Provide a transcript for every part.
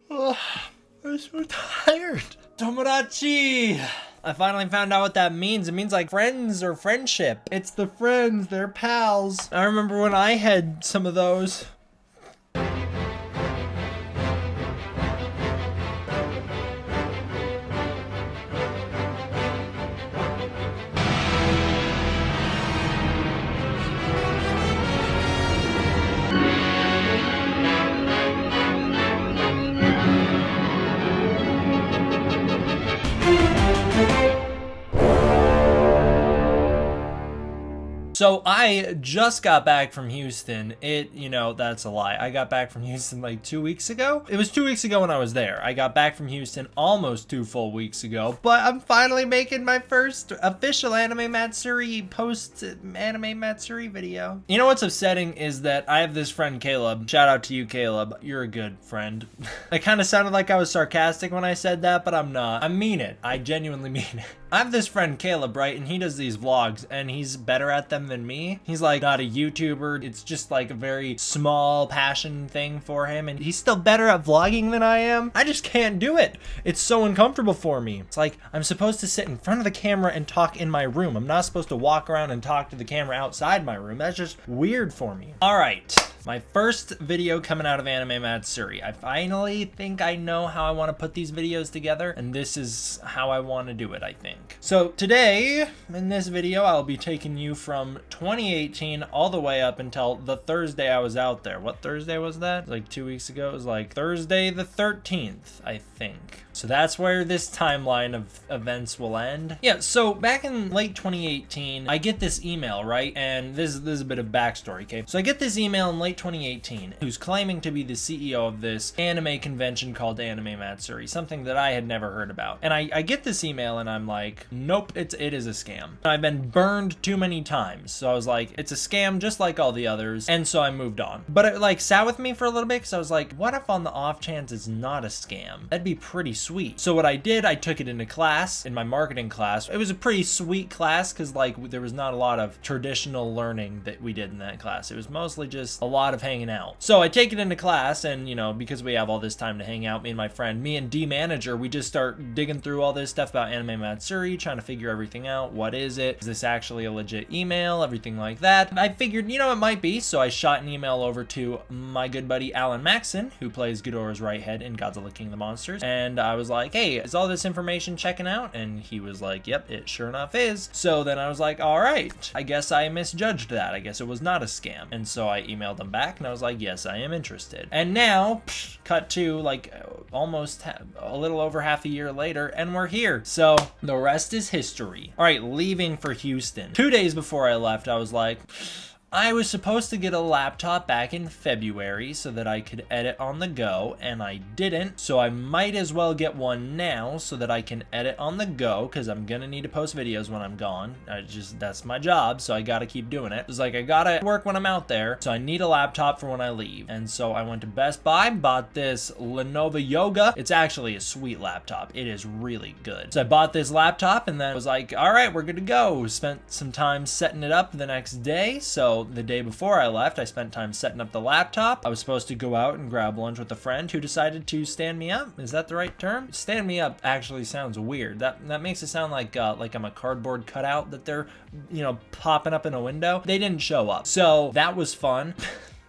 Oh, I'm so tired. Tomodachi! I finally found out what that means. It means like friends or friendship. It's the friends, they're pals. I remember when I had some of those. So I just got back from Houston. That's a lie. I got back from Houston like 2 weeks ago. It was 2 weeks ago when I was there. I got back from Houston almost 2 full weeks ago, but I'm finally making my first official Anime Matsuri post-Anime Matsuri video. You know what's upsetting is that I have this friend Caleb. Shout out to you, Caleb. You're a good friend. It kind of sounded like I was sarcastic when I said that, but I'm not. I mean it. I genuinely mean it. I have this friend Caleb, right? And he does these vlogs and he's better at them than me. He's like not a YouTuber. It's just like a very small passion thing for him. And he's still better at vlogging than I am. I just can't do it. It's so uncomfortable for me. It's like I'm supposed to sit in front of the camera and talk in my room. I'm not supposed to walk around and talk to the camera outside my room. That's just weird for me. All right. My first video coming out of Anime Matsuri. I finally think I know how I want to put these videos together, and this is how I want to do it, I think. So today, in this video, I'll be taking you from 2018 all the way up until the Thursday I was out there. What Thursday was that? Like 2 weeks ago? It was like Thursday the 13th, I think. So that's where this timeline of events will end. Yeah, so back in late 2018, I get this email, right? And this is a bit of backstory, okay? So I get this email in late 2018 who's claiming to be the CEO of this anime convention called Anime Matsuri, something that I had never heard about. And I get this email and I'm like, nope, it is a scam. I've been burned too many times. So I was like, it's a scam just like all the others. And so I moved on. But it like sat with me for a little bit because I was like, what if on the off chance it's not a scam? That'd be pretty sweet. So what I did, I took it into class, in my marketing class. It was a pretty sweet class because like there was not a lot of traditional learning that we did in that class. It was mostly just a lot of hanging out. So I take it into class and, because we have all this time to hang out, me and my friend, me and D Manager, we just start digging through all this stuff about Anime Matsuri, trying to figure everything out. What is it? Is this actually a legit email? Everything like that. I figured, it might be. So I shot an email over to my good buddy Alan Maxon, who plays Ghidorah's right head in Godzilla King of the Monsters. And I was like, hey, is all this information checking out? And he was like, yep, it sure enough is. So then I was like, all right, I guess I misjudged that. I guess it was not a scam. And so I emailed him back and I was like, yes, I am interested. And now, cut to like almost a little over half a year later, and we're here. So the rest is history. All right, leaving for Houston. 2 days before I left, I was like, I was supposed to get a laptop back in February so that I could edit on the go, and I didn't, so I might as well get one now so that I can edit on the go, because I'm gonna need to post videos when I'm gone. That's my job, so I gotta keep doing it. It's like I gotta work when I'm out there, so I need a laptop for when I leave. And so I went to Best Buy, bought this Lenovo Yoga. It's actually a sweet laptop. It is really good. So I bought this laptop and then was like, all right, we're good to go. Spent some time setting it up the next day, so the day before I left, I spent time setting up the laptop. I was supposed to go out and grab lunch with a friend who decided to stand me up. Is that the right term? Stand me up actually sounds weird. That makes it sound like I'm a cardboard cutout that they're, popping up in a window. They didn't show up. So that was fun.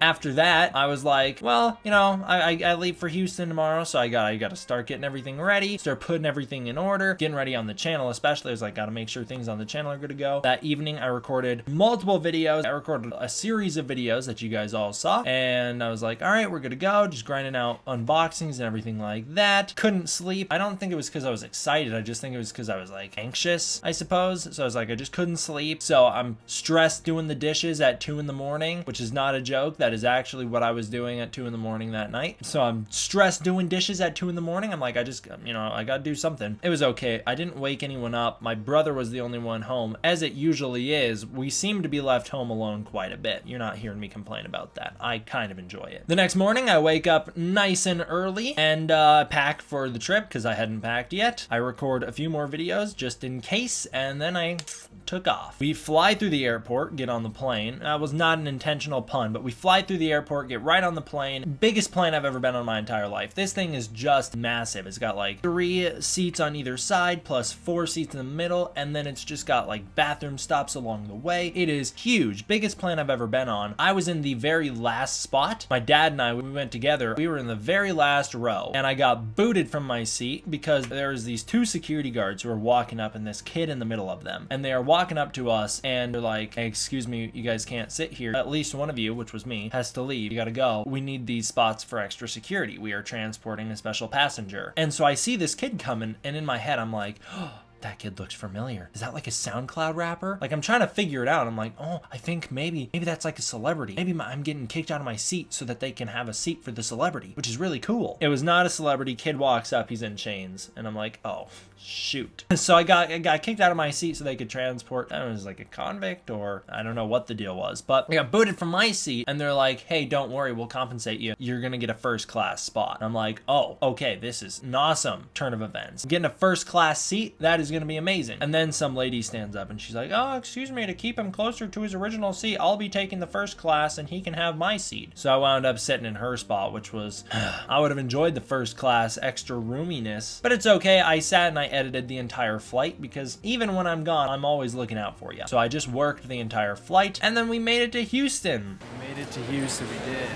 After that, I was like, well, I leave for Houston tomorrow, so I gotta start getting everything ready, start putting everything in order, getting ready on the channel especially. I was like, gotta make sure things on the channel are good to go. That evening, I recorded multiple videos. I recorded a series of videos that you guys all saw, and I was like, all right, we're good to go, just grinding out unboxings and everything like that. Couldn't sleep. I don't think it was because I was excited. I just think it was because I was like anxious, I suppose. So I was like, I just couldn't sleep. So I'm stressed doing the dishes at 2 in the morning, which is not a joke. That is actually what I was doing at 2 in the morning that night. So I'm stressed doing dishes at 2 in the morning. I'm like, I gotta do something. It was okay. I didn't wake anyone up. My brother was the only one home. As it usually is, we seem to be left home alone quite a bit. You're not hearing me complain about that. I kind of enjoy it. The next morning, I wake up nice and early and pack for the trip because I hadn't packed yet. I record a few more videos just in case, and then I took off. We fly through the airport, get on the plane. That was not an intentional pun, but we fly fly through the airport, get right on the plane. Biggest plane I've ever been on my entire life. This thing is just massive. It's got like 3 seats on either side plus 4 seats in the middle, and then it's just got like bathroom stops along the way. It is huge. Biggest plane I've ever been on. I was in the very last spot. My dad and I, we went together. We were in the very last row, and I got booted from my seat because there was these 2 security guards who were walking up and this kid in the middle of them. And they are walking up to us and they're like, hey, excuse me, you guys can't sit here. At least one of you, which was me, has to leave. You gotta go. We need these spots for extra security. We are transporting a special passenger. And so I see this kid coming, and in my head I'm like, oh, that kid looks familiar. Is that like a SoundCloud rapper? Like, I'm trying to figure it out. I'm like, oh, I think maybe that's like a celebrity. Maybe I'm getting kicked out of my seat so that they can have a seat for the celebrity, which is really cool. It was not a celebrity. Kid walks up, he's in chains, and I'm like, oh, shoot. So I got kicked out of my seat so they could transport, I don't know, it was like a convict, or I don't know what the deal was, but I got booted from my seat, and they're like, hey, don't worry, we'll compensate you. You're gonna get a first class spot. And I'm like, oh, okay, this is an awesome turn of events. Getting a first class seat, that is gonna be amazing. And then some lady stands up and she's like, oh, excuse me, to keep him closer to his original seat, I'll be taking the first class and he can have my seat. So I wound up sitting in her spot, which was, I would have enjoyed the first class extra roominess, but it's okay. I sat and I edited the entire flight because even when I'm gone, I'm always looking out for you. So I just worked the entire flight, and then we made it to Houston. We made it to Houston, we did.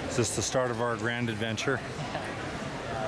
Is this the start of our grand adventure?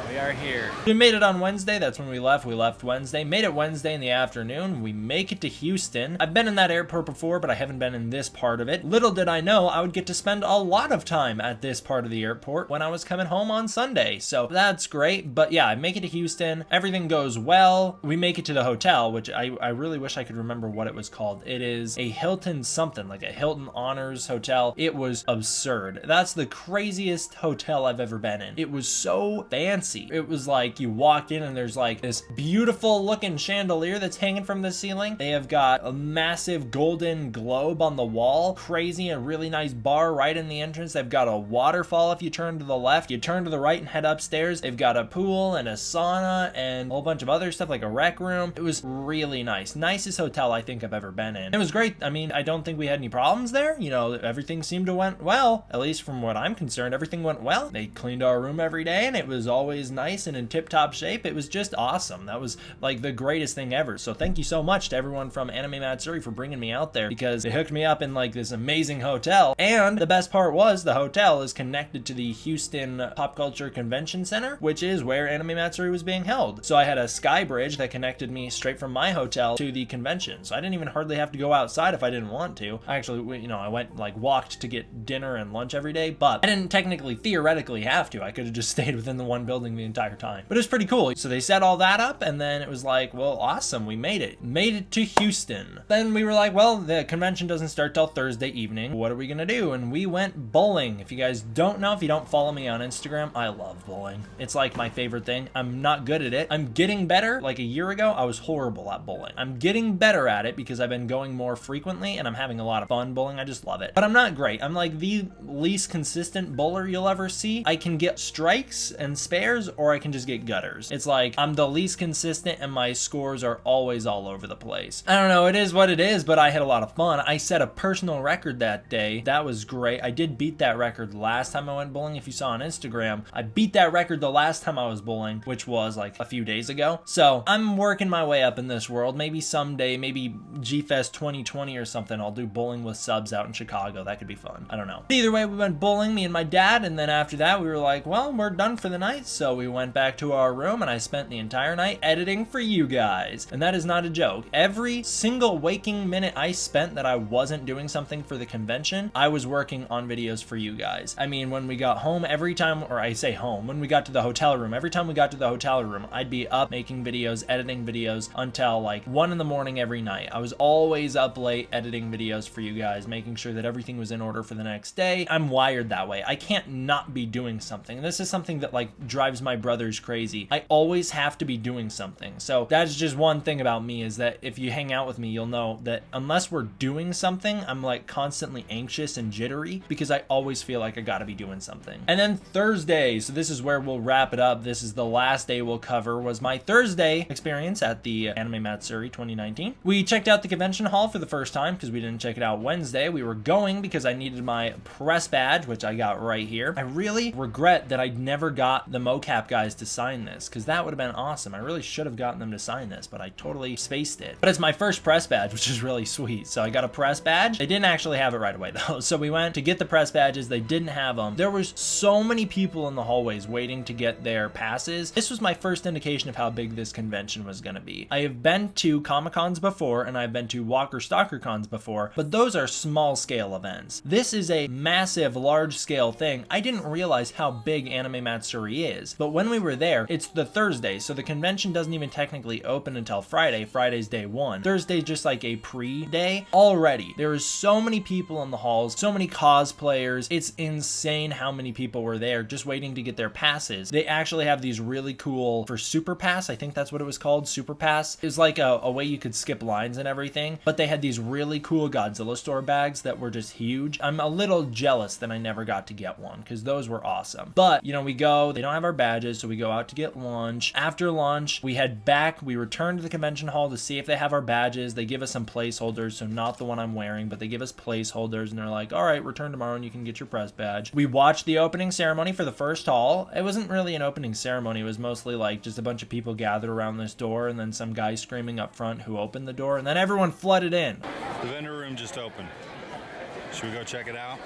We are here. We made it on Wednesday. That's when we left. We left Wednesday. Made it Wednesday in the afternoon. We make it to Houston. I've been in that airport before, but I haven't been in this part of it. Little did I know I would get to spend a lot of time at this part of the airport when I was coming home on Sunday. So that's great. But yeah, I make it to Houston. Everything goes well. We make it to the hotel, which I really wish I could remember what it was called. It is a Hilton something, like a Hilton Honors hotel. It was absurd. That's the craziest hotel I've ever been in. It was so fancy. It was like you walked in and there's like this beautiful looking chandelier that's hanging from the ceiling. They have got a massive golden globe on the wall. Crazy, a really nice bar right in the entrance. They've got a waterfall if you turn to the left. You turn to the right and head upstairs. They've got a pool and a sauna and a whole bunch of other stuff like a rec room. It was really nice. Nicest hotel I think I've ever been in. It was great. I mean, I don't think we had any problems there. You know, everything seemed to went well. At least from what I'm concerned, everything went well. They cleaned our room every day and it was always nice and in tip-top shape. It was just awesome. That was like the greatest thing ever. So thank you so much to everyone from Anime Matsuri for bringing me out there, because they hooked me up in like this amazing hotel. And the best part was the hotel is connected to the Houston Pop Culture Convention Center, which is where Anime Matsuri was being held. So I had a sky bridge that connected me straight from my hotel to the convention. So I didn't even hardly have to go outside if I didn't want to. I actually, you know, I went like walked to get dinner and lunch every day, but I didn't technically theoretically have to. I could have just stayed within the one building the entire time. But it was pretty cool. So they set all that up, and then it was like, well, awesome, we made it to Houston. Then we were like, well, the convention doesn't start till Thursday evening. What are we gonna do? And we went bowling. If you guys don't know, if you don't follow me on Instagram, I love bowling. It's like my favorite thing. I'm not good at it. I'm getting better. Like a year ago, I was horrible at bowling. I'm getting better at it because I've been going more frequently and I'm having a lot of fun bowling. I just love it. But I'm not great. I'm like the least consistent bowler you'll ever see. I can get strikes and spares, or I can just get gutters. It's like I'm the least consistent and my scores are always all over the place. I don't know, it is what it is, but I had a lot of fun. I set a personal record that day. That was great. I did beat that record last time I went bowling. If you saw on Instagram, I beat that record the last time I was bowling, which was like a few days ago. So I'm working my way up in this world. Maybe someday, maybe G-Fest 2020 or something, I'll do bowling with subs out in Chicago. That could be fun. I don't know. Either way, we went bowling, me and my dad, and then after that we were like, well, we're done for the night. So we went back to our room and I spent the entire night editing for you guys. And that is not a joke. Every single waking minute I spent that I wasn't doing something for the convention, I was working on videos for you guys. I mean, when we got home, every time, or I say home, when we got to the hotel room, every time we got to the hotel room, I'd be up making videos, editing videos until like 1 in the morning every night. I was always up late editing videos for you guys, making sure that everything was in order for the next day. I'm wired that way. I can't not be doing something. And this is something that like drives drives my brothers crazy. I always have to be doing something. So that's just one thing about me, is that if you hang out with me, you'll know that unless we're doing something, I'm like constantly anxious and jittery because I always feel like I gotta be doing something. And then Thursday, so this is where we'll wrap it up. This is the last day we'll cover, was my Thursday experience at the Anime Matsuri 2019. We checked out the convention hall for the first time because we didn't check it out Wednesday. We were going because I needed my press badge, which I got right here. I really regret that I never got the mocap guys to sign this, because that would have been awesome. I really should have gotten them to sign this, but I totally spaced it. But it's my first press badge, which is really sweet. So I got a press badge. They didn't actually have it right away though. So we went to get the press badges. They didn't have them. There was so many people in the hallways waiting to get their passes. This was my first indication of how big this convention was going to be. I have been to Comic-Cons before, and I've been to Walker Stalker Cons before, but those are small scale events. This is a massive, large scale thing. I didn't realize how big Anime Matsuri is, but when we were there, it's the Thursday, so the convention doesn't even technically open until Friday. Friday's day one. Thursday's just like a pre-day. Already, there is so many people in the halls, so many cosplayers. It's insane how many people were there just waiting to get their passes. They actually have these really cool, for Super Pass, I think that's what it was called, Super Pass. It was like a way you could skip lines and everything, but they had these really cool Godzilla store bags that were just huge. I'm a little jealous that I never got to get one, because those were awesome. But, you know, we go, they don't have our badges, so we go out to get lunch. After lunch, we head back, we return to the convention hall to see if they have our badges. They give us some placeholders, so not the one I'm wearing, but they give us placeholders, and they're like, all right, return tomorrow and you can get your press badge. We watched the opening ceremony for the first hall. It wasn't really an opening ceremony. It was mostly like just a bunch of people gathered around this door, and then some guy screaming up front who opened the door, and then everyone flooded in. The vendor room just opened. Should we go check it out?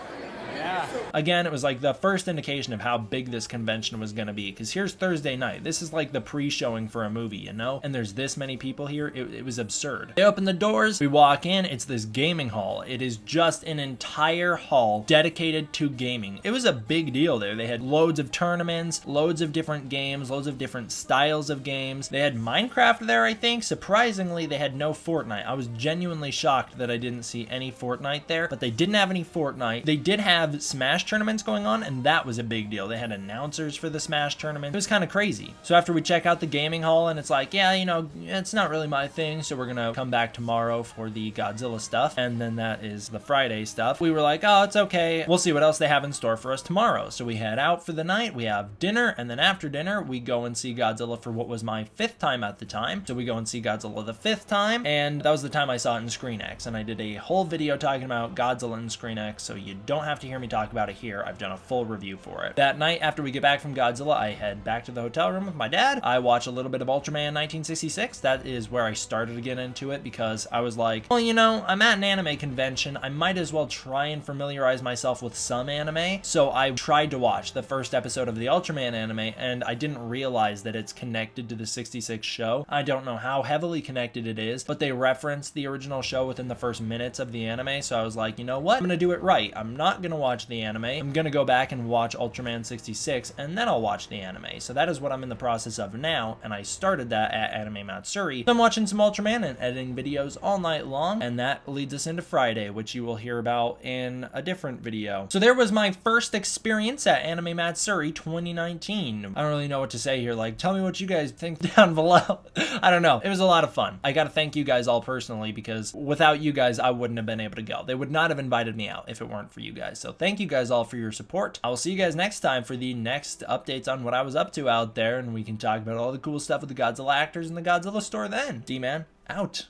Yeah. Again, it was like the first indication of how big this convention was going to be, because here's Thursday night. This is like the pre-showing for a movie, you know? And there's this many people here. It was absurd. They open the doors. We walk in. It's this gaming hall. It is just an entire hall dedicated to gaming. It was a big deal there. They had loads of tournaments, loads of different games, loads of different styles of games. They had Minecraft there, I think. Surprisingly, they had no Fortnite. I was genuinely shocked that I didn't see any Fortnite there, but they didn't have any Fortnite. They did have Smash tournaments going on, and that was a big deal. They had announcers for the Smash tournament. It was kind of crazy. So after we check out the gaming hall, and it's like, yeah, you know, it's not really my thing, so we're gonna come back tomorrow for the Godzilla stuff, and then that is the Friday stuff. We were like, oh, it's okay. We'll see what else they have in store for us tomorrow. So we head out for the night. We have dinner, and then after dinner, we go and see Godzilla for what was my 5th time at the time. So we go and see Godzilla the 5th time, and that was the time I saw it in ScreenX, and I did a whole video talking about Godzilla in ScreenX, so you don't have to hear me talk about it here. I've done a full review for it. That night, after we get back from Godzilla, I head back to the hotel room with my dad. I watch a little bit of Ultraman 1966. That is where I started to get into it, because I was like, well, you know, I'm at an anime convention. I might as well try and familiarize myself with some anime. So I tried to watch the first episode of the Ultraman anime, and I didn't realize that it's connected to the 66 show. I don't know how heavily connected it is, but they referenced the original show within the first minutes of the anime. So I was like, you know what? I'm gonna do it right. I'm not gonna watch the anime. I'm gonna go back and watch Ultraman 66, and then I'll watch the anime. So that is what I'm in the process of now, and I started that at Anime Matsuri. So I'm watching some Ultraman and editing videos all night long, and that leads us into Friday, which you will hear about in a different video. So there was my first experience at Anime Matsuri 2019. I don't really know what to say here. Like, tell me what you guys think down below. I don't know. It was a lot of fun. I gotta thank you guys all personally, because without you guys, I wouldn't have been able to go. They would not have invited me out if it weren't for you guys. So thank you guys all for your support. I will see you guys next time for the next updates on what I was up to out there, and we can talk about all the cool stuff with the Godzilla actors in the Godzilla store then. D-Man, out.